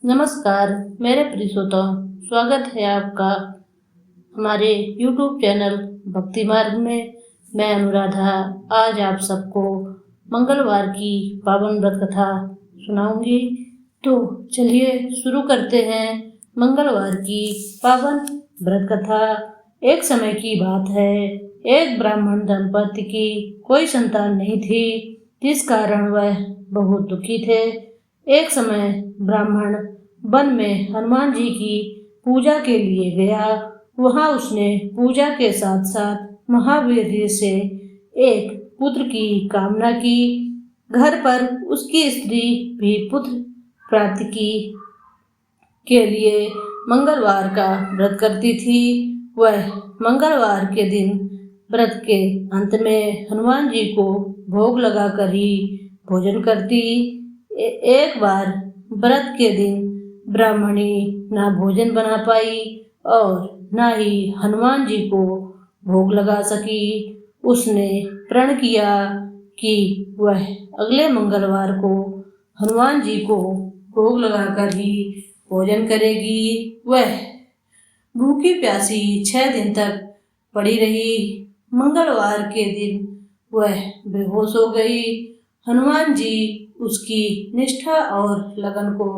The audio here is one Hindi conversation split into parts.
नमस्कार मेरे प्रिय श्रोताओ, स्वागत है आपका हमारे YouTube चैनल भक्ति मार्ग में। मैं अनुराधा आज आप सबको मंगलवार की पावन व्रत कथा सुनाऊंगी। तो चलिए शुरू करते हैं मंगलवार की पावन व्रत कथा। एक समय की बात है, एक ब्राह्मण दंपति की कोई संतान नहीं थी, जिस कारण वह बहुत दुखी थे। एक समय ब्राह्मण वन में हनुमान जी की पूजा के लिए गया। वहां उसने पूजा के साथ साथ महावीर से एक पुत्र की कामना की। घर पर उसकी स्त्री भी पुत्र प्राप्ति के लिए मंगलवार का व्रत करती थी। वह मंगलवार के दिन व्रत के अंत में हनुमान जी को भोग लगाकर ही भोजन करती। एक बार व्रत के दिन ब्राह्मणी ना भोजन बना पाई और ना ही हनुमान जी को भोग लगा सकी। उसने प्रण किया कि वह अगले मंगलवार को हनुमान जी को भोग लगाकर ही भोजन करेगी। वह भूखी प्यासी 6 दिन तक पड़ी रही। मंगलवार के दिन वह बेहोश हो गई। हनुमान जी उसकी निष्ठा और लगन को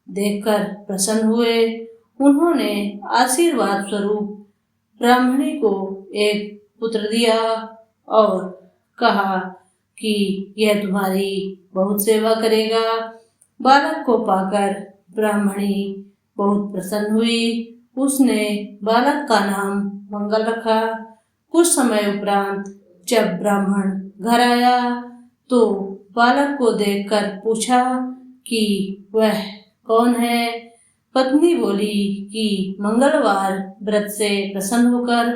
देखकर प्रसन्न हुए। उन्होंने आशीर्वाद स्वरूप ब्राह्मणी को एक पुत्र दिया और कहा कि यह तुम्हारी बहुत सेवा करेगा। बालक को पाकर ब्राह्मणी बहुत प्रसन्न हुई। उसने बालक का नाम मंगल रखा। कुछ समय उपरांत जब ब्राह्मण घर आया तो बालक को देखकर पूछा कि वह कौन है। पत्नी बोली कि मंगलवार व्रत से प्रसन्न होकर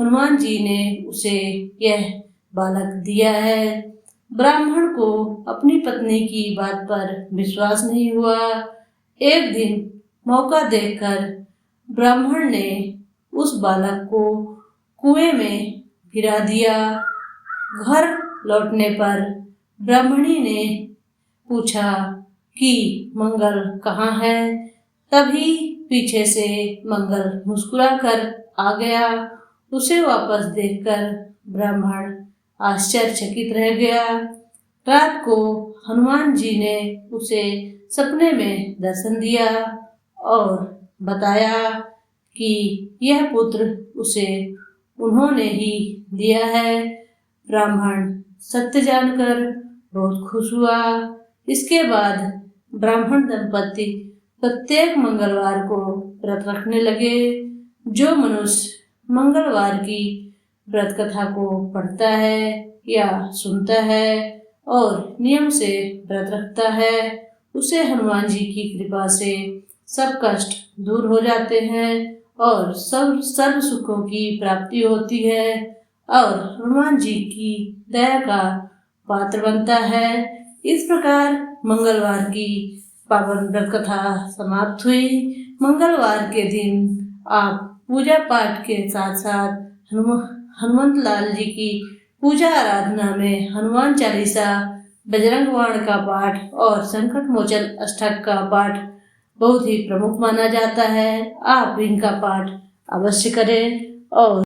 हनुमान जी ने उसे यह बालक दिया है। ब्राह्मण को अपनी पत्नी की बात पर विश्वास नहीं हुआ। एक दिन मौका देखकर ब्राह्मण ने उस बालक को कुएं में गिरा दिया। घर लौटने पर ब्राह्मणी ने पूछा कि मंगल कहाँ है। तभी पीछे से मंगल मुस्कुराकर आ गया। उसे वापस देखकर ब्राह्मण आश्चर्यचकित रह गया। रात को हनुमान जी ने उसे सपने में दर्शन दिया और बताया कि यह पुत्र उसे उन्होंने ही दिया है। ब्राह्मण सत्य जानकर बहुत खुश हुआ। इसके बाद ब्राह्मण दंपति प्रत्येक मंगलवार को व्रत रखने लगे। जो मनुष्य मंगलवार की व्रत कथा को पढ़ता है या सुनता है और नियम से व्रत रखता है, उसे हनुमान जी की कृपा से सब कष्ट दूर हो जाते हैं और सब सर्व सुखों की प्राप्ति होती है और हनुमान जी की दया का पात्र बनता है। इस प्रकार मंगलवार की पावन व्रत कथा समाप्त हुई। मंगलवार के दिन आप पूजा पाठ के साथ साथ हनुमंत लाल जी की पूजा आराधना में हनुमान चालीसा, बजरंग बाण का पाठ और संकट मोचन अष्टक का पाठ बहुत ही प्रमुख माना जाता है। आप इनका पाठ अवश्य करें और